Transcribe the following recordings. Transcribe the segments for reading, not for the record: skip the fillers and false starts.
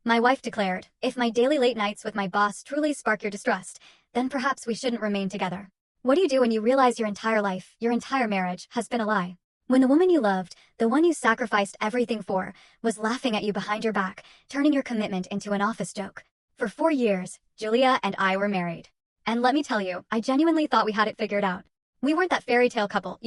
My wife declared, if my daily late nights with my boss truly spark your distrust, then perhaps we shouldn't remain together. What do you do when you realize your entire life, your entire marriage, has been a lie? When the woman you loved, the one you sacrificed everything for, was laughing at you behind your back, turning your commitment into an office joke. For 4 years, Julia and I were married. And let me tell you, I genuinely thought we had it figured out. We weren't that fairy tale couple,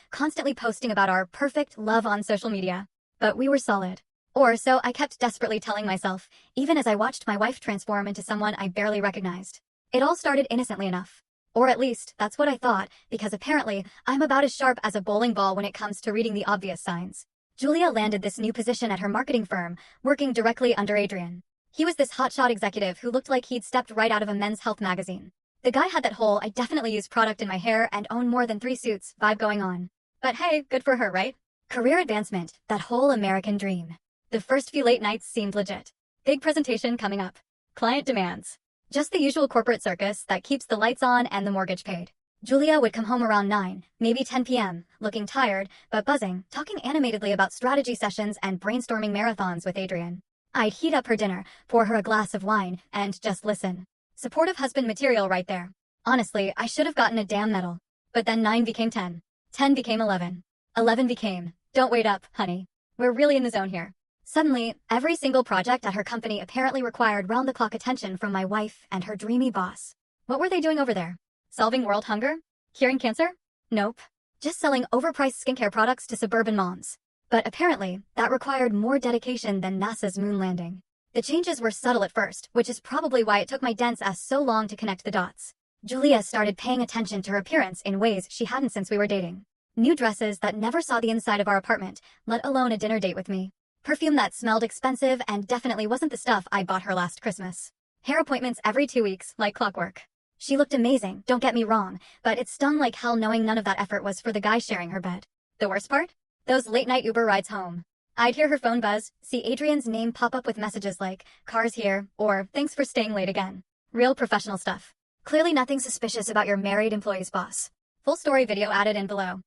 constantly posting about our perfect love on social media. But we were solid. Or so I kept desperately telling myself, even as I watched my wife transform into someone I barely recognized. It all started innocently enough. Or at least, that's what I thought, because apparently, I'm about as sharp as a bowling ball when it comes to reading the obvious signs. Julia landed this new position at her marketing firm, working directly under Adrian. He was this hotshot executive who looked like he'd stepped right out of a men's health magazine. The guy had that whole "I definitely use product in my hair and own more than 3 suits" vibe going on. But hey, good for her, right? Career advancement, that whole American dream. The first few late nights seemed legit. Big presentation coming up. Client demands. Just the usual corporate circus that keeps the lights on and the mortgage paid. Julia would come home around 9, maybe 10 p.m., looking tired, but buzzing, talking animatedly about strategy sessions and brainstorming marathons with Adrian. I'd heat up her dinner, pour her a glass of wine, and just listen. Supportive husband material right there. Honestly, I should have gotten a damn medal. But then 9 became 10. 10 became 11. 11 became, don't wait up, honey. We're really in the zone here. Suddenly, every single project at her company apparently required round-the-clock attention from my wife and her dreamy boss. What were they doing over there? Solving world hunger? Curing cancer? Nope. Just selling overpriced skincare products to suburban moms. But apparently, that required more dedication than NASA's moon landing. The changes were subtle at first, which is probably why it took my dense ass so long to connect the dots. Julia started paying attention to her appearance in ways she hadn't since we were dating. New dresses that never saw the inside of our apartment, let alone a dinner date with me. Perfume that smelled expensive and definitely wasn't the stuff I bought her last Christmas. Hair appointments every 2 weeks, like clockwork. She looked amazing, don't get me wrong, but it stung like hell knowing none of that effort was for the guy sharing her bed. The worst part? Those late-night Uber rides home. I'd hear her phone buzz, see Adrian's name pop up with messages like, "Car's here," or "Thanks for staying late again." Real professional stuff. Clearly nothing suspicious about your married employee's boss. Full story video added in below.